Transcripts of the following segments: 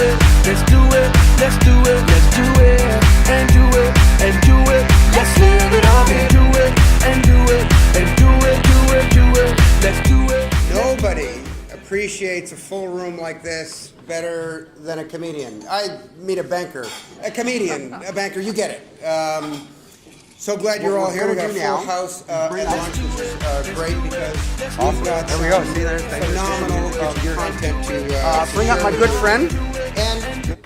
it, let's do it, let's do it, let's do it, and do it, and do it, let's live it up, and do it, and do it, and do it, do it, do it, let's do it. Nobody appreciates a full room like this better than a comedian. I meet a banker, a comedian, a banker, you get it. So glad you're all here. We got a full house at lunch, which is great because we've got there we go. See, there's phenomenal content to bring up my good friend. And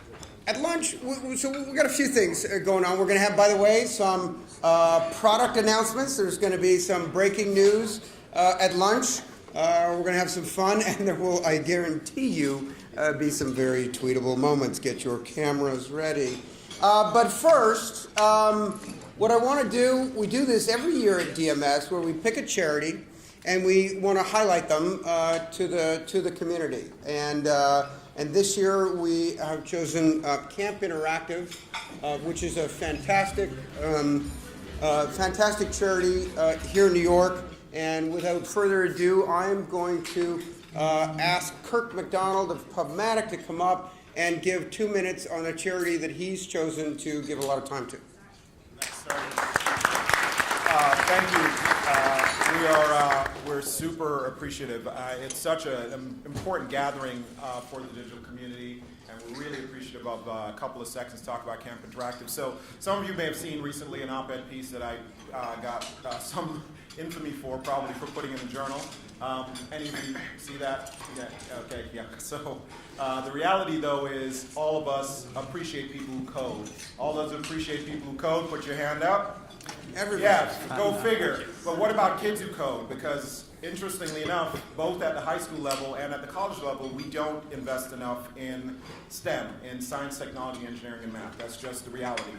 at lunch, so we've got a few things going on. We're going to have, by the way, some product announcements. There's going to be some breaking news at lunch. We're going to have some fun, and there will, I guarantee you, be some very tweetable moments. Get your cameras ready. But first, what I want to do, we do this every year at DMS, where we pick a charity, and we want to highlight them to the community. And this year we have chosen Camp Interactive, which is a fantastic charity here in New York. And without further ado, I'm going to ask Kirk McDonald of Pubmatic to come up and give 2 minutes on a charity that he's chosen to give a lot of time to. Thank you. We're super appreciative. It's such an important gathering for the digital community, and we're really appreciative of a couple of seconds to talk about Camp Interactive. So some of you may have seen recently an op-ed piece that I got some infamy for, probably for putting in the journal. Any of you see that? Yeah. Okay. Yeah. So the reality, though, is all of us appreciate people who code. All those who appreciate people who code, put your hand up. Everybody. Yeah, go figure. But what about kids who code? Because interestingly enough, both at the high school level and at the college level, we don't invest enough in STEM, in science, technology, engineering, and math. That's just the reality.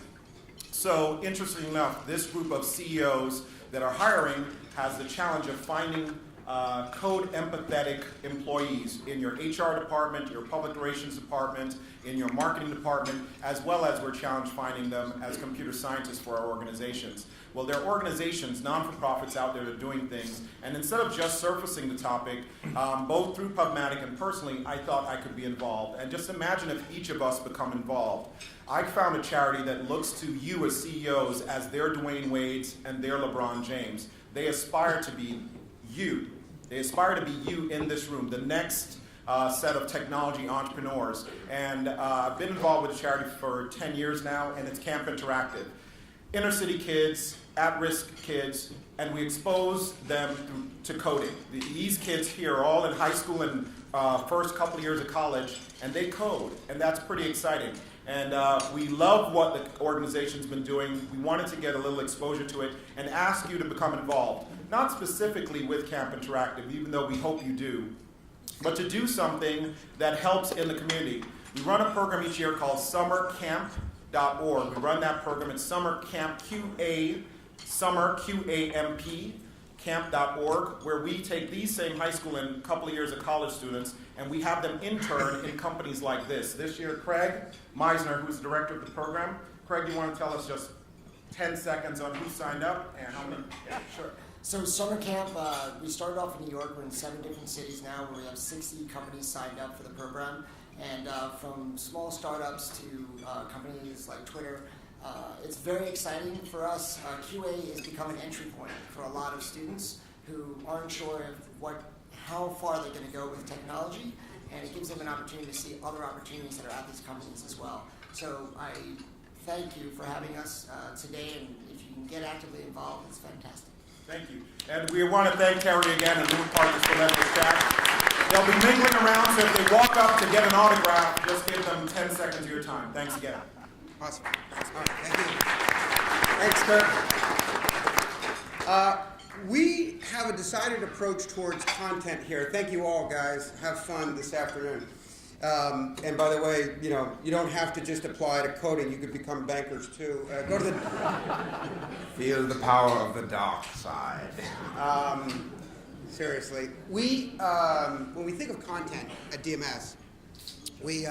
So interestingly enough, this group of CEOs that are hiring has the challenge of finding code empathetic employees in your HR department, your public relations department, in your marketing department, as well as we're challenged finding them as computer scientists for our organizations. Well, there are organizations, non-for-profits out there that are doing things, and instead of just surfacing the topic, both through Pubmatic and personally, I thought I could be involved. And just imagine if each of us become involved. I found a charity that looks to you as CEOs as their Dwayne Wades and their LeBron James. They aspire to be you. They aspire to be you in this room, the next set of technology entrepreneurs. And I've been involved with the charity for 10 years now, and it's Camp Interactive. Inner city kids, at-risk kids, and we expose them to coding. These kids here are all in high school and first couple of years of college, and they code, and that's pretty exciting. And we love what the organization's been doing. We wanted to get a little exposure to it and ask you to become involved. Not specifically with Camp Interactive, even though we hope you do, but to do something that helps in the community. We run a program each year called summercamp.org. We run that program at Summer Camp QA, Summer QAMP, camp.org, where we take these same high school and a couple of years of college students, and we have them intern in companies like this. This year, Craig Meisner, who's the director of the program. Craig, do you want to tell us just 10 seconds on who signed up and how many? Yeah, sure. So summer camp, we started off in New York. We're in 7 different cities now, where we have 60 companies signed up for the program. And from small startups to companies like Twitter, it's very exciting for us. QA has become an entry point for a lot of students who aren't sure how far they're going to go with technology, and it gives them an opportunity to see other opportunities that are at these companies as well. So I thank you for having us today, and if you can get actively involved, it's fantastic. Thank you. And we want to thank Terry again and Luke Partners for letting us chat. They'll be mingling around, so if they walk up to get an autograph, just give them 10 seconds of your time. Thanks again. Awesome. All right, thank you. Thanks, Kirk. We have a decided approach towards content here. Thank you all, guys. Have fun this afternoon. And by the way, you don't have to just apply to coding. You could become bankers too. Go to the Feel the power of the dark side. Seriously, when we think of content at DMS, we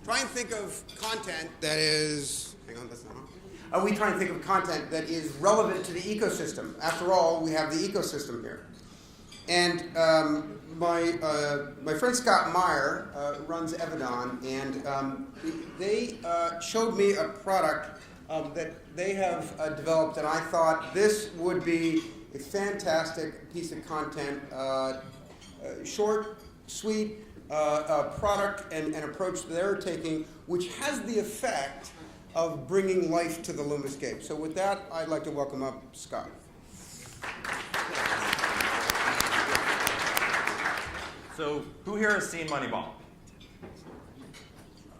try and think of content that is. Hang on, that's not on. We try and think of content that is relevant to the ecosystem. After all, we have the ecosystem here. And my friend Scott Meyer runs Evidon, and they showed me a product that they have developed, and I thought this would be a fantastic piece of content, short, sweet product and approach they're taking, which has the effect of bringing life to the Lumascape. So with that, I'd like to welcome up Scott. So who here has seen Moneyball?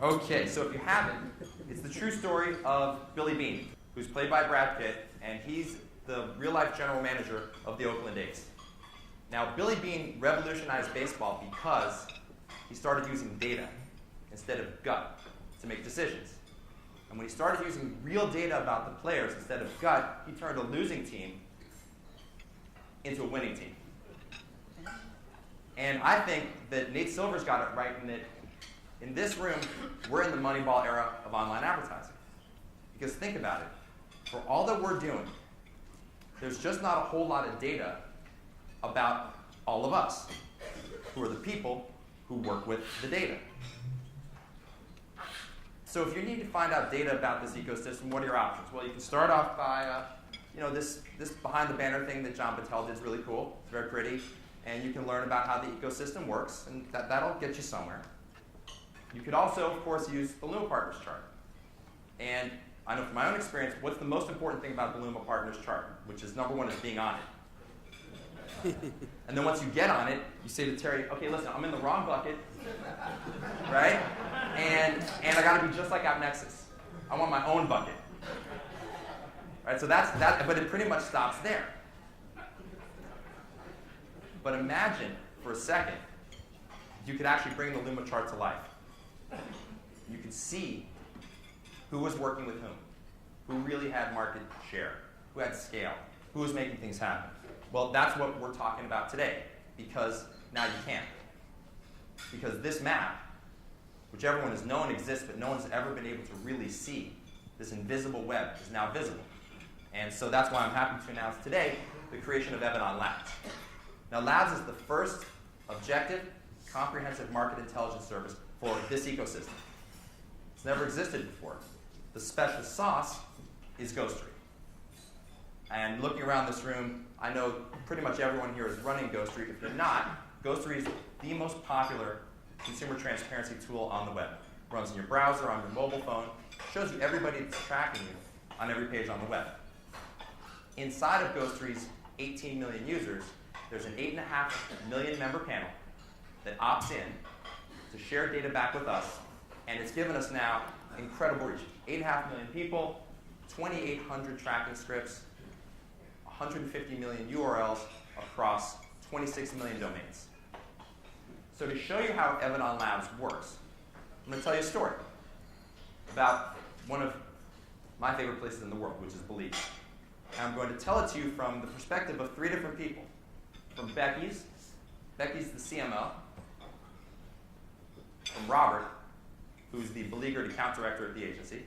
Okay, so if you haven't, it's the true story of Billy Beane, who's played by Brad Pitt, and he's the real-life general manager of the Oakland A's. Now, Billy Beane revolutionized baseball because he started using data instead of gut to make decisions. And when he started using real data about the players instead of gut, he turned a losing team into a winning team. And I think that Nate Silver's got it right in that in this room, we're in the Moneyball era of online advertising. Because think about it. For all that we're doing, there's just not a whole lot of data about all of us, who are the people who work with the data. So if you need to find out data about this ecosystem, what are your options? Well, you can start off by, this behind the banner thing that John Battelle did is really cool. It's very pretty. And you can learn about how the ecosystem works, and that'll get you somewhere. You could also, of course, use the Luma Partners chart. And I know from my own experience, what's the most important thing about the Luma Partners chart, which is number one is being on it. And then once you get on it, you say to Terry, okay, listen, I'm in the wrong bucket, right? And I got to be just like AppNexus. I want my own bucket. Right, so that's that, but it pretty much stops there. But imagine for a second, you could actually bring the Luma chart to life. You could see who was working with whom, who really had market share, who had scale, who was making things happen. Well, that's what we're talking about today, because now you can. Because this map, which everyone has known exists, but no one's ever been able to really see, this invisible web is now visible. And so that's why I'm happy to announce today the creation of Evidon Labs. Now, Labs is the first objective, comprehensive market intelligence service for this ecosystem. It's never existed before. The special sauce is Ghostery. And looking around this room, I know pretty much everyone here is running Ghostery. If you're not, Ghostery is the most popular consumer transparency tool on the web. It runs in your browser, on your mobile phone, shows you everybody that's tracking you on every page on the web. Inside of Ghostery's 18 million users, there's an 8.5 million member panel that opts in to share data back with us, and it's given us now incredible reach. 8.5 million people, 2,800 tracking scripts, 150 million URLs across 26 million domains. So to show you how Evidon Labs works, I'm going to tell you a story about one of my favorite places in the world, which is Belize. And I'm going to tell it to you from the perspective of 3 different people. From Becky's the CMO, from Robert, who's the beleaguered account director at the agency,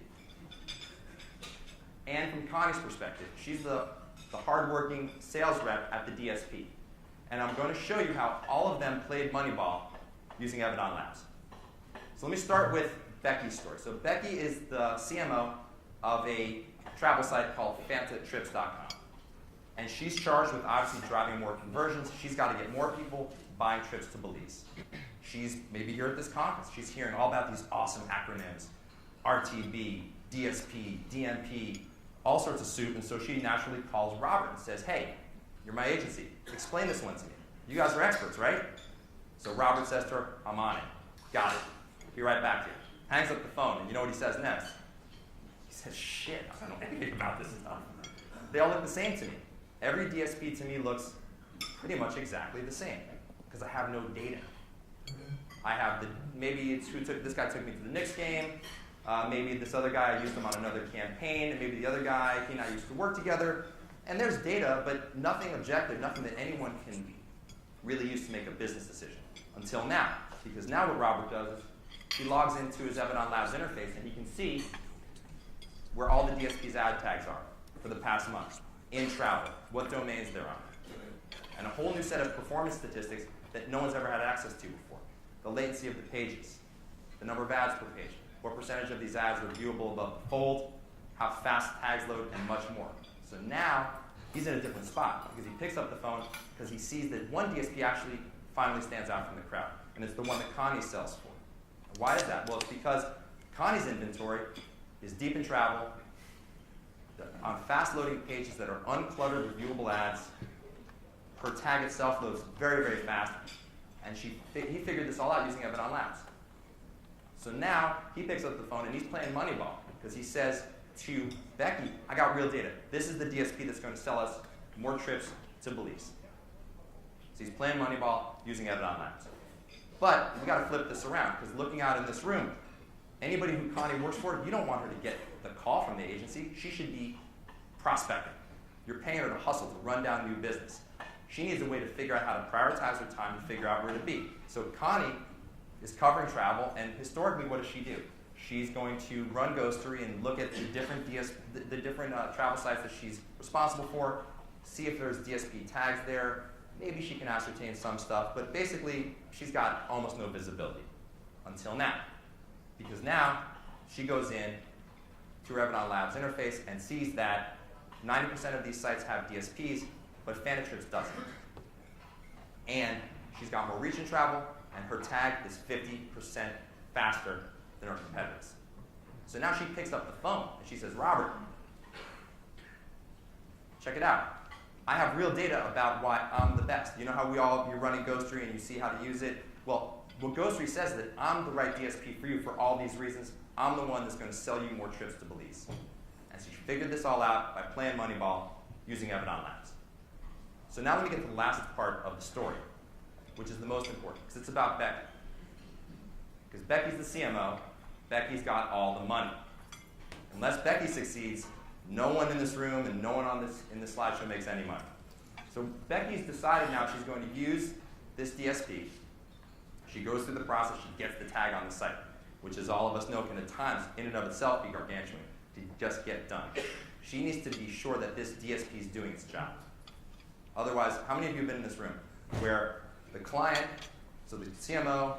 and from Connie's perspective. She's the hardworking sales rep at the DSP. And I'm going to show you how all of them played Moneyball using Evidon Labs. So let me start with Becky's story. So Becky is the CMO of a travel site called FantaTrips.com. And she's charged with obviously driving more conversions. She's got to get more people buying trips to Belize. She's maybe here at this conference. She's hearing all about these awesome acronyms, RTB, DSP, DMP, all sorts of soup. And so she naturally calls Robert and says, hey, you're my agency. Explain this one to me. You guys are experts, right? So Robert says to her, I'm on it. Got it. Be right back to you. Hangs up the phone, and you know what he says next? He says, shit, I don't know anything about this stuff. They all look the same to me. Every DSP to me looks pretty much exactly the same because I have no data. I have maybe it's this guy took me to the Knicks game, maybe this other guy, I used him on another campaign, and maybe the other guy, he and I used to work together. And there's data, but nothing objective, nothing that anyone can really use to make a business decision until now. Because now what Robert does is he logs into his Evidon Labs interface and he can see where all the DSP's ad tags are for the past month in travel, what domains they're on. and a whole new set of performance statistics that no one's ever had access to before. The latency of the pages, the number of ads per page, what percentage of these ads are viewable above the fold, how fast tags load, and much more. So now, he's in a different spot because he picks up the phone because he sees that one DSP actually finally stands out from the crowd, and it's the one that Connie sells for. Why is that? Well, it's because Connie's inventory is deep in travel, on fast-loading pages that are uncluttered with viewable ads. Her tag itself loads very, very fast, and he figured this all out using Evidon Labs. So now he picks up the phone and he's playing Moneyball because he says to Becky, I got real data. This is the DSP that's going to sell us more trips to Belize. So he's playing Moneyball using Evidon Labs. But we got to flip this around because looking out in this room, anybody who Connie works for, you don't want her to get the call from the agency. She should be prospecting. You're paying her to hustle, to run down new business. She needs a way to figure out how to prioritize her time and figure out where to be. So Connie is covering travel, and historically, what does she do? She's going to run Ghostery and look at the different travel sites that she's responsible for, see if there's DSP tags there. Maybe she can ascertain some stuff, but basically, she's got almost no visibility until now. Because now, she goes in to her Evidon Labs interface and sees that 90% of these sites have DSPs, but Fanatrips doesn't. And she's got more reach in travel, and her tag is 50% faster than her competitors. So now she picks up the phone, and she says, Robert, check it out. I have real data about why I'm the best. You know how you're running Ghostery and you see how to use it? Well, what Ghostery says is that I'm the right DSP for you for all these reasons. I'm the one that's going to sell you more trips to Belize. And so she figured this all out by playing Moneyball using Evidon Labs. So now let me get to the last part of the story, which is the most important, because it's about Becky. Because Becky's the CMO, Becky's got all the money. Unless Becky succeeds, no one in this room and no one in this slideshow makes any money. So Becky's decided now she's going to use this DSP. She goes through the process, she gets the tag on the site, which as all of us know can at times in and of itself be gargantuan to just get done. She needs to be sure that this DSP is doing its job. Otherwise, how many of you have been in this room where the client, so the CMO,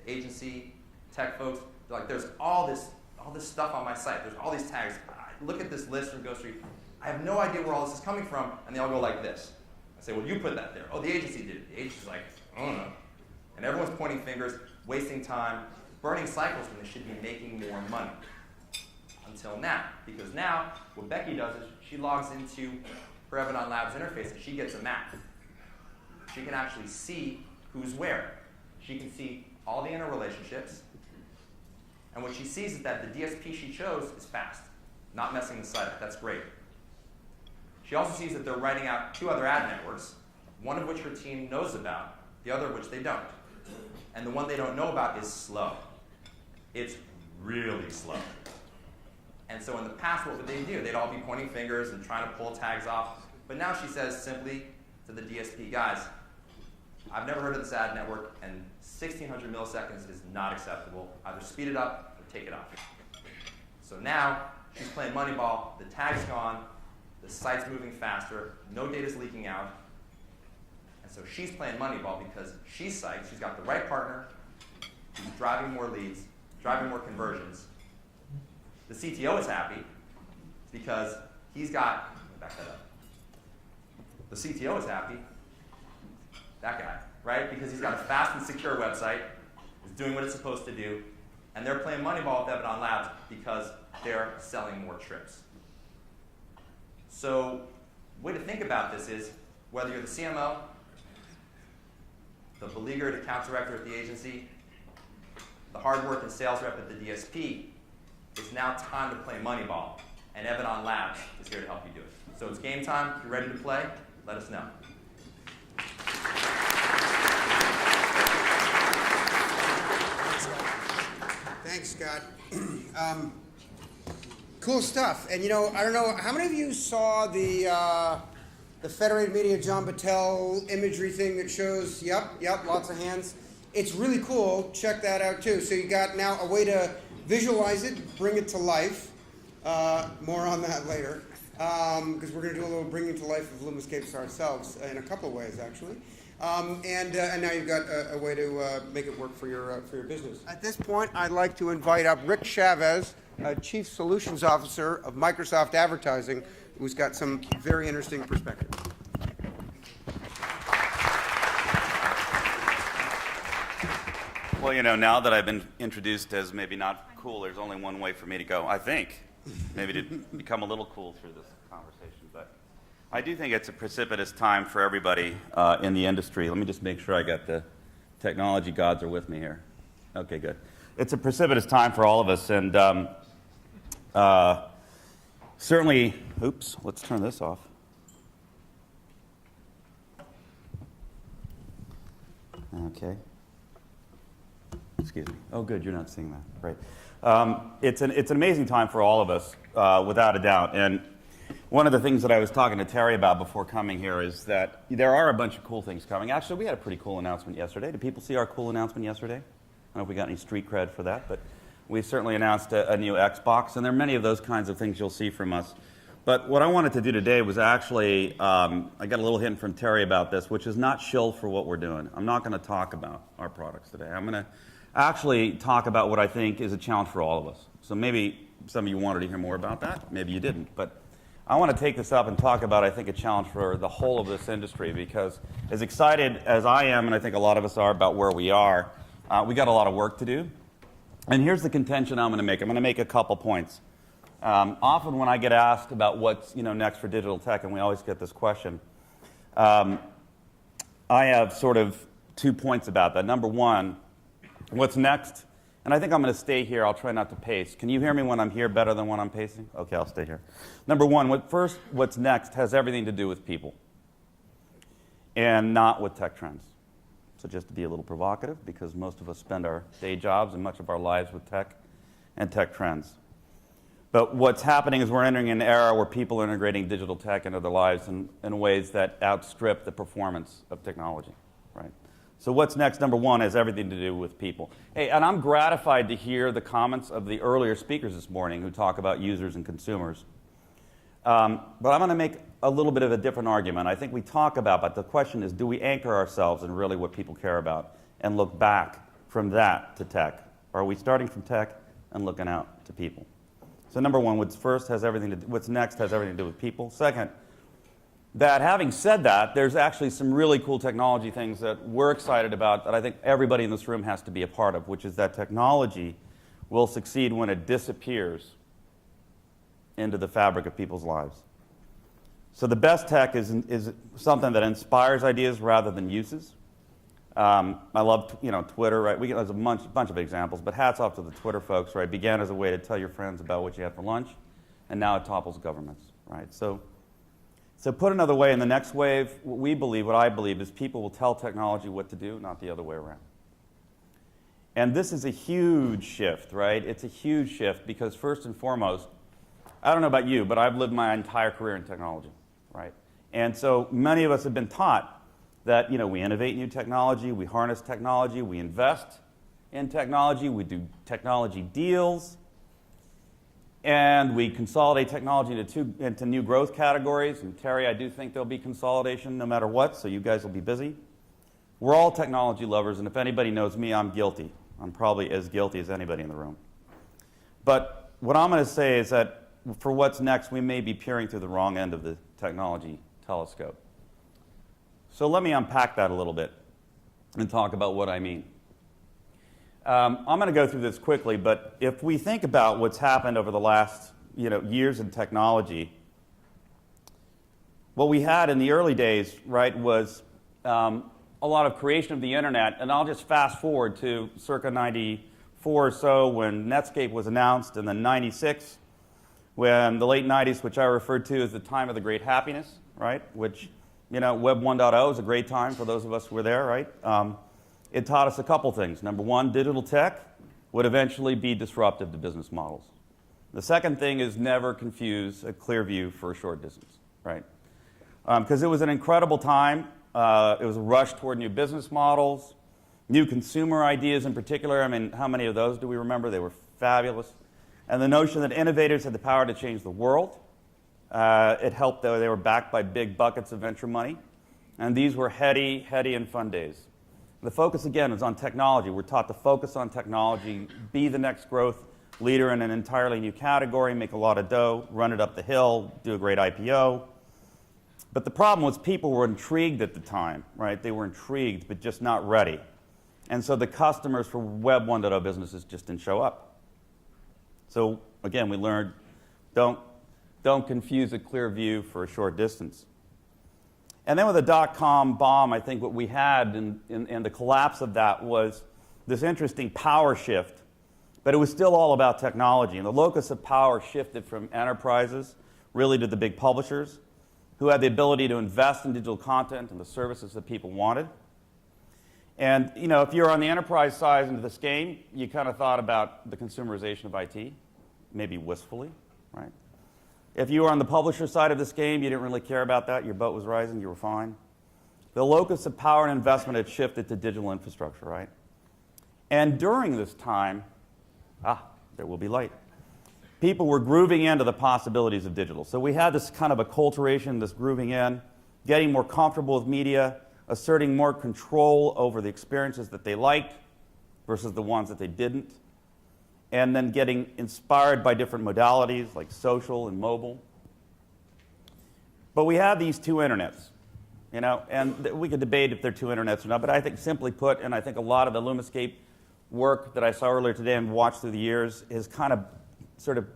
the agency, tech folks, they're like, there's all this stuff on my site, there's all these tags. Look at this list from Ghostery. I have no idea where all this is coming from, and they all go like this. I say, well, you put that there. Oh, the agency did it. The agency's like, I don't know. And everyone's pointing fingers, wasting time, burning cycles when they should be making more money. Until now. Because now, what Becky does is she logs into her Evidon Labs interface and she gets a map. She can actually see who's where. She can see all the interrelationships. And what she sees is that the DSP she chose is fast, not messing the site up. That's great. She also sees that they're writing out 2 other ad networks, one of which her team knows about, the other of which they don't. And the one they don't know about is slow. It's really slow. And so in the past, what would they do? They'd all be pointing fingers and trying to pull tags off. But now she says simply to the DSP, guys, I've never heard of this ad network, and 1,600 milliseconds is not acceptable. Either speed it up or take it off. So now she's playing Moneyball. The tag's gone. The site's moving faster. No data's leaking out. And so she's playing Moneyball because she's psyched. She's got the right partner. She's driving more leads, driving more conversions. The CTO is happy because he's got, back that up. The CTO is happy, that guy, right? Because he's got a fast and secure website, is doing what it's supposed to do, and they're playing Moneyball with Evidon Labs because they're selling more trips. So, the way to think about this is, whether you're the CMO, the beleaguered account director at the agency, the hard work and sales rep at the DSP, it's now time to play Moneyball, and Evidon Labs is here to help you do it. So it's game time. If you're ready to play, let us know. Thanks, Scott. Cool stuff. And I don't know, how many of you saw the Federated Media John Battelle imagery thing that shows, yep, lots of hands. It's really cool. Check that out too. So you got now a way to visualize it, bring it to life. More on that later. because we're going to do a little bringing to life of Lumascapes ourselves in a couple of ways, actually. And now you've got a way to make it work for your business. At this point, I'd like to invite up Rick Chavez, Chief Solutions Officer of Microsoft Advertising, who's got some very interesting perspective. Well, you know, now that I've been introduced as maybe not cool, there's only one way for me to go, I think, maybe to become a little cool through this conversation. But I do think it's a precipitous time for everybody in the industry. Let me just make sure I got the technology gods are with me here. Okay, good. It's a precipitous time for all of us, and certainly, oops, let's turn this off. Okay. Excuse me. Oh, good, you're not seeing that. Great. It's an amazing time for all of us, without a doubt. And one of the things that I was talking to Terry about before coming here is that there are a bunch of cool things coming. Actually, we had a pretty cool announcement yesterday. Did people see our cool announcement yesterday? I don't know if we got any street cred for that, but we certainly announced a new Xbox, and there are many of those kinds of things you'll see from us. But what I wanted to do today was actually, I got a little hint from Terry about this, which is not shill for what we're doing. I'm not going to talk about our products today. I'm going to actually talk about what I think is a challenge for all of us. So maybe some of you wanted to hear more about that. Maybe you didn't. But I want to take this up and talk about, I think, a challenge for the whole of this industry, because as excited as I am, and I think a lot of us are about where we are, we got a lot of work to do. And here's the contention I'm going to make. I'm going to make a couple points. Often when I get asked about what's next for digital tech, and we always get this question, I have sort of 2 points about that. Number one, what's next? And I think I'm going to stay here. I'll try not to pace. Can you hear me when I'm here better than when I'm pacing? Okay, I'll stay here. Number one, what's next has everything to do with people and not with tech trends. So just to be a little provocative, because most of us spend our day jobs and much of our lives with tech and tech trends. But what's happening is we're entering an era where people are integrating digital tech into their lives in ways that outstrip the performance of technology, right? So what's next, number one, has everything to do with people. Hey, and I'm gratified to hear the comments of the earlier speakers this morning who talk about users and consumers. But I'm going to make a little bit of a different argument. I think we talk about, but the question is, do we anchor ourselves in really what people care about and look back from that to tech? Or are we starting from tech and looking out to people? So number one, what's next has everything to do with people. Second, that having said that, there's actually some really cool technology things that we're excited about that I think everybody in this room has to be a part of, which is that technology will succeed when it disappears into the fabric of people's lives. So the best tech is something that inspires ideas rather than uses. I love Twitter, right? There's a bunch of examples, but hats off to the Twitter folks, right? Began as a way to tell your friends about what you had for lunch, and now it topples governments, right? So put another way, in the next wave, what I believe is people will tell technology what to do, not the other way around. And this is a huge shift, right? It's a huge shift because first and foremost, I don't know about you, but I've lived my entire career in technology, right? And so many of us have been taught that we innovate new technology, we harness technology, we invest in technology, we do technology deals, and we consolidate technology into new growth categories. And Terry, I do think there'll be consolidation no matter what, so you guys will be busy. We're all technology lovers, and if anybody knows me, I'm guilty. I'm probably as guilty as anybody in the room. But what I'm going to say is that for what's next, we may be peering through the wrong end of the technology telescope. So let me unpack that a little bit and talk about what I mean. I'm going to go through this quickly, but if we think about what's happened over the last years in technology, what we had in the early days, right, was a lot of creation of the internet, and I'll just fast forward to circa 94 or so when Netscape was announced, and then 96 when the late 90s, which I referred to as the time of the great happiness, right, which Web 1.0 is a great time for those of us who were there, right? It taught us a couple things. Number one, digital tech would eventually be disruptive to business models. The second thing is never confuse a clear view for a short distance, right? Because it was an incredible time. It was a rush toward new business models, new consumer ideas in particular. I mean, how many of those do we remember? They were fabulous. And the notion that innovators had the power to change the world It helped, though, they were backed by big buckets of venture money. And these were heady and fun days. The focus, again, is on technology. We're taught to focus on technology, be the next growth leader in an entirely new category, make a lot of dough, run it up the hill, do a great IPO. But the problem was people were intrigued at the time, right? They were intrigued, but just not ready. And so the customers for Web 1.0 businesses just didn't show up. So again, we learned, don't confuse a clear view for a short distance. And then with the dot-com bomb, I think what we had in the collapse of that was this interesting power shift, but it was still all about technology. And the locus of power shifted from enterprises really to the big publishers who had the ability to invest in digital content and the services that people wanted. And you know, if you're on the enterprise side into this game, you kind of thought about the consumerization of IT, maybe wistfully, right? If you were on the publisher side of this game, you didn't really care about that. Your boat was rising, you were fine. The locus of power and investment had shifted to digital infrastructure, right? And during this time, there will be light. People were grooving into the possibilities of digital. So we had this kind of acculturation, this grooving in, getting more comfortable with media, asserting more control over the experiences that they liked versus the ones that they didn't, and then getting inspired by different modalities like social and mobile. But we have these two internets, you know, and we could debate if they're two internets or not, but I think simply put, and I think a lot of the Lumascape work that I saw earlier today and watched through the years is kind of sort of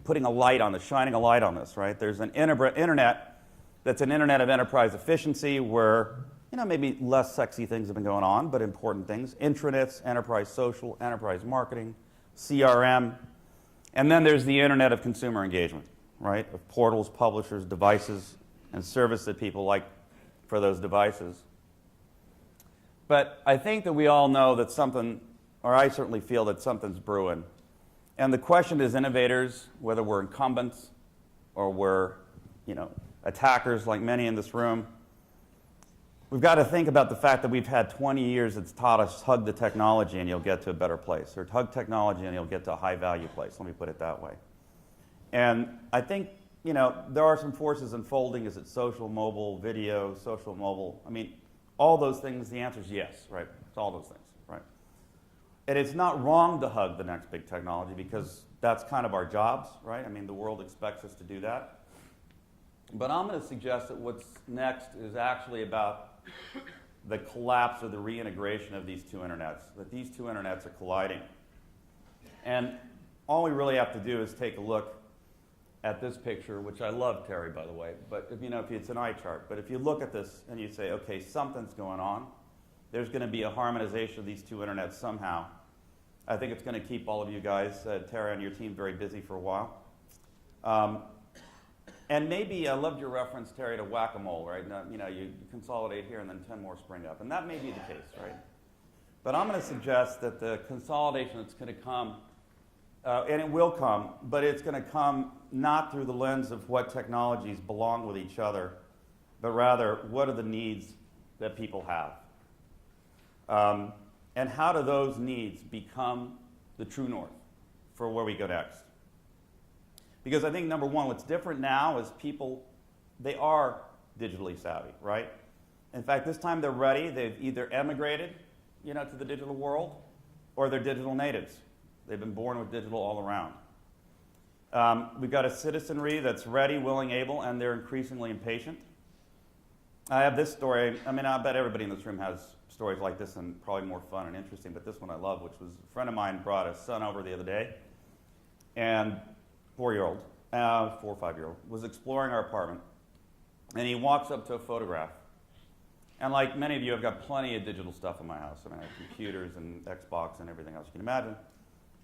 putting a light on this, shining a light on this, right? There's an internet that's an internet of enterprise efficiency where, you know, maybe less sexy things have been going on, but important things. Intranets, enterprise social, enterprise marketing, CRM. And then there's the internet of consumer engagement, right? Of portals, publishers, devices, and service that people like for those devices. But I think that we all know that something, or I certainly feel that something's brewing. And the question is, innovators, whether we're incumbents or we're, you know, attackers like many in this room, we've got to think about the fact that we've had 20 years that's taught us hug the technology and you'll get to a better place, or hug technology and you'll get to a high-value place. Let me put it that way. And I think, you know, there are some forces unfolding. Is it social, mobile, video, social, mobile? I mean, all those things, the answer is yes, right? It's all those things, right? And it's not wrong to hug the next big technology because that's kind of our jobs, right? I mean, the world expects us to do that. But I'm going to suggest that what's next is actually about the collapse or the reintegration of these two internets, that these two internets are colliding. And all we really have to do is take a look at this picture, which I love, Terry, by the way, but if, you know, if it's an eye chart. But if you look at this and you say, okay, something's going on, there's going to be a harmonization of these two internets somehow. I think it's going to keep all of you guys, Terry and your team, very busy for a while. And maybe, I loved your reference, Terry, to whack-a-mole, right? Now, you know, you consolidate here and then 10 more spring up. And that may be the case, right? But I'm going to suggest that the consolidation that's going to come, and it will come, but it's going to come not through the lens of what technologies belong with each other, but rather, what are the needs that people have? And how do those needs become the true north for where we go next? Because I think, number one, what's different now is people, they are digitally savvy, right? In fact, this time they're ready. They've either emigrated, you know, to the digital world, or they're digital natives. They've been born with digital all around. We've got a citizenry that's ready, willing, able, and they're increasingly impatient. I have this story. I mean, I bet everybody in this room has stories like this and probably more fun and interesting, but this one I love, which was a friend of mine brought his son over the other day, and 4 or 5 year old, was exploring our apartment, and he walks up to a photograph. And like many of you, I've got plenty of digital stuff in my house. I mean, I have computers and Xbox and everything else you can imagine.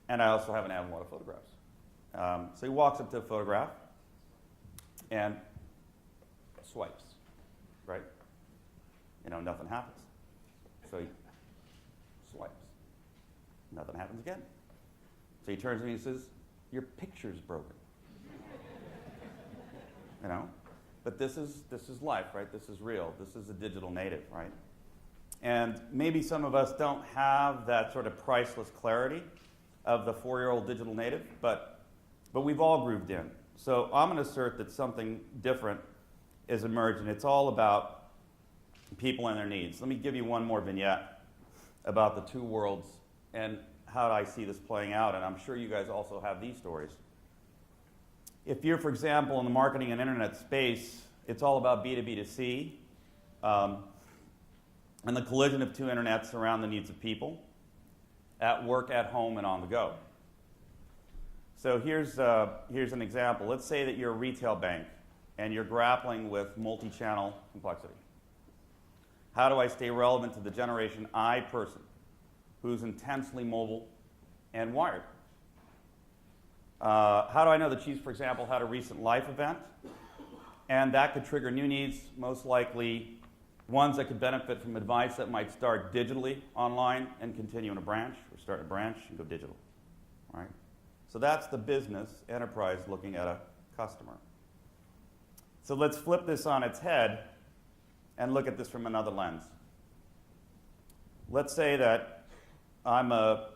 And I also have an album of photographs. So he walks up to a photograph and swipes, right? You know, nothing happens. So he swipes. Nothing happens again. So he turns to me and says, "Your picture's broken." You know? But this is life, right? This is real. This is a digital native, right? And maybe some of us don't have that sort of priceless clarity of the 4-year-old digital native, but we've all grooved in. So I'm going to assert that something different is emerging. It's all about people and their needs. Let me give you one more vignette about the two worlds and how I see this playing out, and I'm sure you guys also have these stories. If you're, for example, in the marketing and internet space, it's all about B2B2C, and the collision of two internets around the needs of people, at work, at home, and on the go. So here's an example. Let's say that you're a retail bank, and you're grappling with multi-channel complexity. How do I stay relevant to the Generation I person who's intensely mobile and wired? How do I know that she's, for example, had a recent life event? And that could trigger new needs, most likely ones that could benefit from advice that might start digitally online and continue in a branch, or start a branch and go digital, right? So that's the business enterprise looking at a customer. So let's flip this on its head and look at this from another lens. Let's say that I'm a,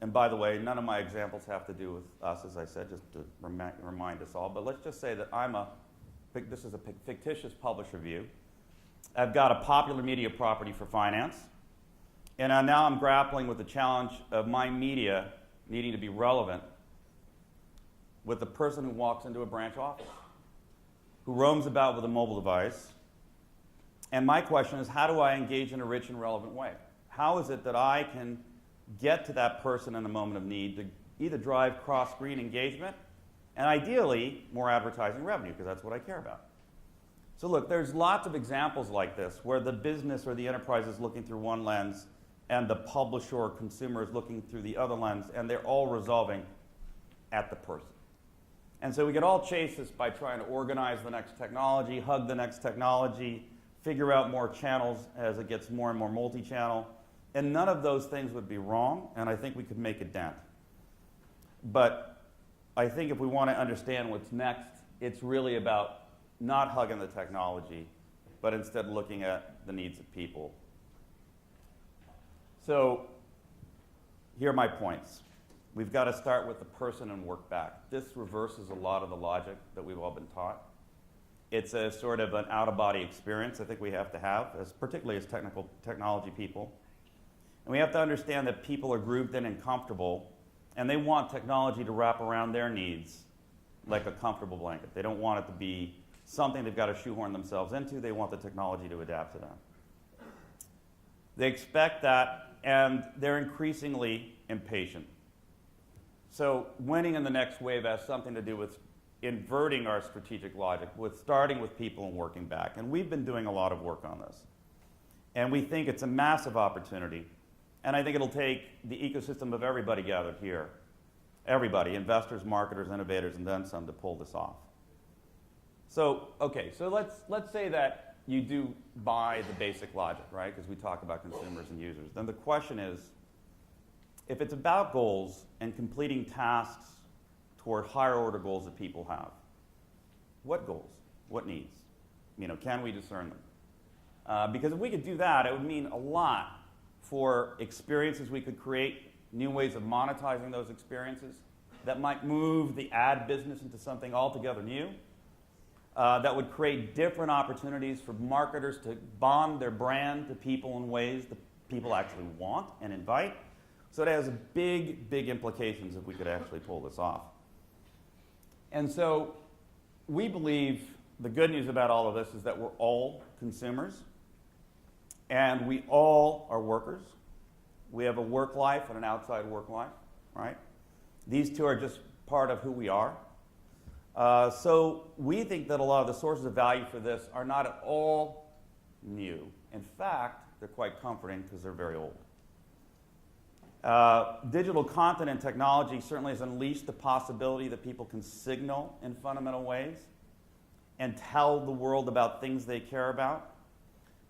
and by the way, none of my examples have to do with us, as I said, just to remind us all, but let's just say that this is a fictitious publisher view. I've got a popular media property for finance, and now I'm grappling with the challenge of my media needing to be relevant with the person who walks into a branch office, who roams about with a mobile device. And my question is, how do I engage in a rich and relevant way? How is it that I can get to that person in a moment of need to either drive cross-screen engagement and ideally more advertising revenue, because that's what I care about. So look, there's lots of examples like this where the business or the enterprise is looking through one lens and the publisher or consumer is looking through the other lens, and they're all resolving at the person. And so we could all chase this by trying to organize the next technology, hug the next technology, figure out more channels as it gets more and more multi-channel. And none of those things would be wrong, and I think we could make a dent. But I think if we want to understand what's next, it's really about not hugging the technology, but instead looking at the needs of people. So here are my points. We've got to start with the person and work back. This reverses a lot of the logic that we've all been taught. It's a sort of an out-of-body experience I think we have to have, particularly as technology people. And we have to understand that people are grouped in and comfortable, and they want technology to wrap around their needs like a comfortable blanket. They don't want it to be something they've got to shoehorn themselves into. They want the technology to adapt to them. They expect that, and they're increasingly impatient. So winning in the next wave has something to do with inverting our strategic logic, with starting with people and working back. And we've been doing a lot of work on this. And we think it's a massive opportunity. And I think it'll take the ecosystem of everybody gathered here, everybody, investors, marketers, innovators, and then some to pull this off. So, okay, so let's say that you do buy the basic logic, right? Because we talk about consumers and users. Then the question is, if it's about goals and completing tasks toward higher order goals that people have, what goals? What needs? Can we discern them? Because if we could do that, it would mean a lot for experiences we could create, new ways of monetizing those experiences that might move the ad business into something altogether new, that would create different opportunities for marketers to bond their brand to people in ways that people actually want and invite. So it has big, big implications if we could actually pull this off. And so we believe the good news about all of this is that we're all consumers, and we all are workers. We have a work life and an outside work life, right? These two are just part of who we are. So we think that a lot of the sources of value for this are not at all new. In fact, they're quite comforting because they're very old. Digital content and technology certainly has unleashed the possibility that people can signal in fundamental ways and tell the world about things they care about.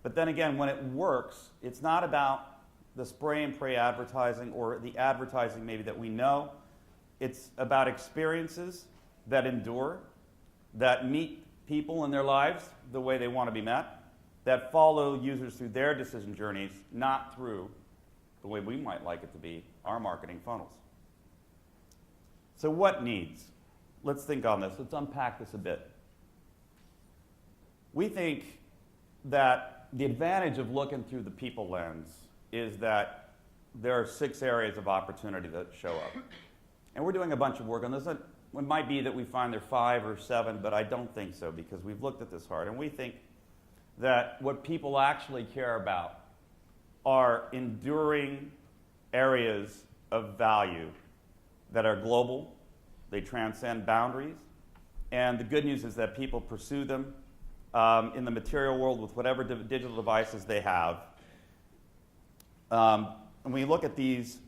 But then again, when it works, it's not about the spray and pray advertising or the advertising maybe that we know. It's about experiences that endure, that meet people in their lives the way they want to be met, that follow users through their decision journeys, not through the way we might like it to be, our marketing funnels. So what needs? let's think on this. Let's unpack this a bit. We think that the advantage of looking through the people lens is that there are 6 areas of opportunity that show up. And we're doing a bunch of work on this. It might be that we find there are 5 or 7, but I don't think so because we've looked at this hard. And we think that what people actually care about are enduring areas of value that are global, they transcend boundaries, and the good news is that people pursue them in the material world with whatever digital devices they have. And we look at these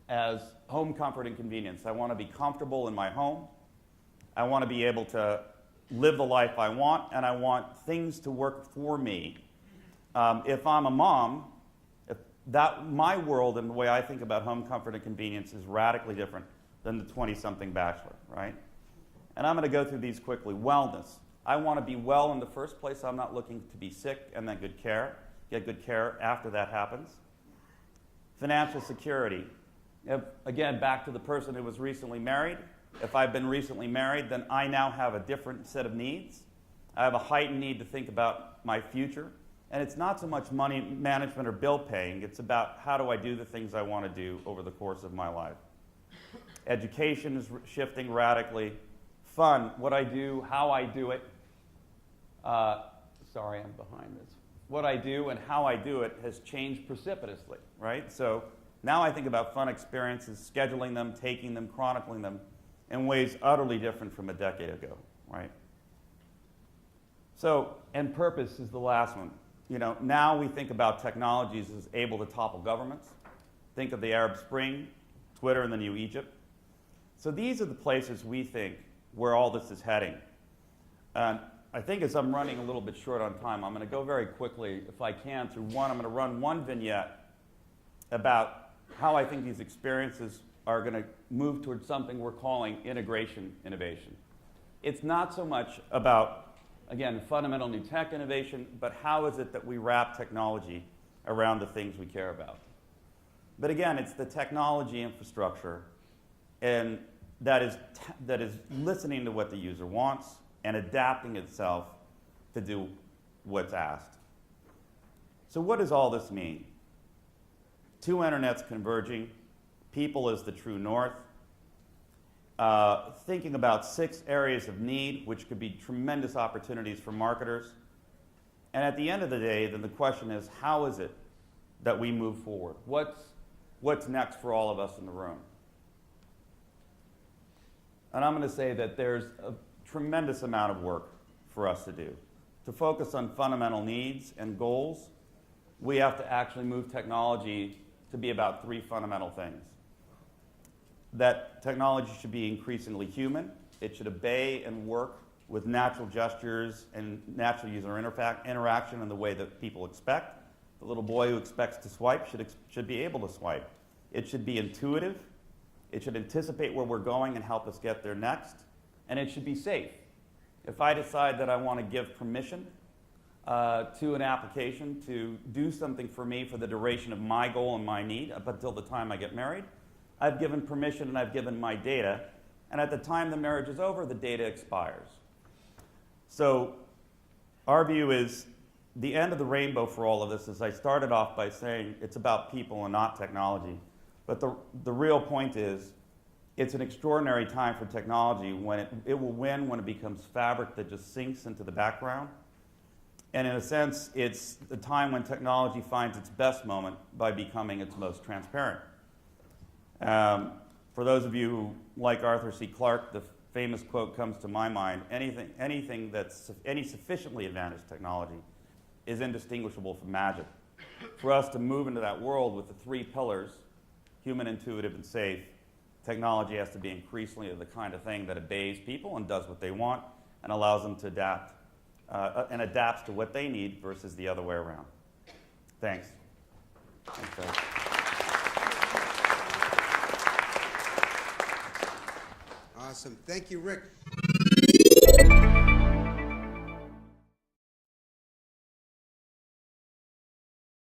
as home comfort and convenience. I want to be comfortable in my home. I want to be able to live the life I want, and I want things to work for me. If I'm a mom, my world and the way I think about home comfort and convenience is radically different than the 20-something bachelor, right? And I'm going to go through these quickly. Wellness. I want to be well in the first place. I'm not looking to be sick and then get good care after that happens. Financial security. Again, back to the person who was recently married. If I've been recently married, then I now have a different set of needs. I have a heightened need to think about my future. And it's not so much money management or bill paying. It's about how do I do the things I want to do over the course of my life. Education is shifting radically. Fun, what I do, how I do it. Sorry, I'm behind this. What I do and how I do it has changed precipitously, right? So now I think about fun experiences, scheduling them, taking them, chronicling them in ways utterly different from a decade ago, right? So, and purpose is the last one. You know, now we think about technologies as able to topple governments. Think of the Arab Spring, Twitter, and the new Egypt. So these are the places we think where all this is heading. And I think as I'm running a little bit short on time, I'm going to go very quickly, if I can, through one. I'm going to run one vignette about how I think these experiences are going to move towards something we're calling integration innovation. It's not so much about, again, fundamental new tech innovation, but how is it that we wrap technology around the things we care about? But again, it's the technology infrastructure and that is listening to what the user wants and adapting itself to do what's asked. So what does all this mean? 2 internets converging, people as the true north, thinking about 6 areas of need, which could be tremendous opportunities for marketers. And at the end of the day, then the question is, how is it that we move forward? What's next for all of us in the room? And I'm going to say that there's a tremendous amount of work for us to do. To focus on fundamental needs and goals, we have to actually move technology to be about 3 fundamental things. That technology should be increasingly human. It should obey and work with natural gestures and natural user interaction in the way that people expect. The little boy who expects to swipe should be able to swipe. It should be intuitive. It should anticipate where we're going and help us get there next. And it should be safe. If I decide that I want to give permission to an application to do something for me for the duration of my goal and my need up until the time I get married, I've given permission and I've given my data. And at the time the marriage is over, the data expires. So our view is the end of the rainbow for all of this is I started off by saying it's about people and not technology. But the real point is it's an extraordinary time for technology when it will win when it becomes fabric that just sinks into the background. And in a sense, it's the time when technology finds its best moment by becoming its most transparent. For those of you who like Arthur C. Clarke, the famous quote comes to my mind, anything that's any sufficiently advanced technology is indistinguishable from magic. For us to move into that world with the 3 pillars, human, intuitive, and safe, technology has to be increasingly the kind of thing that obeys people and does what they want and allows them to adapt and adapts to what they need versus the other way around. Thanks. Thanks, guys. Awesome. Thank you, Rick.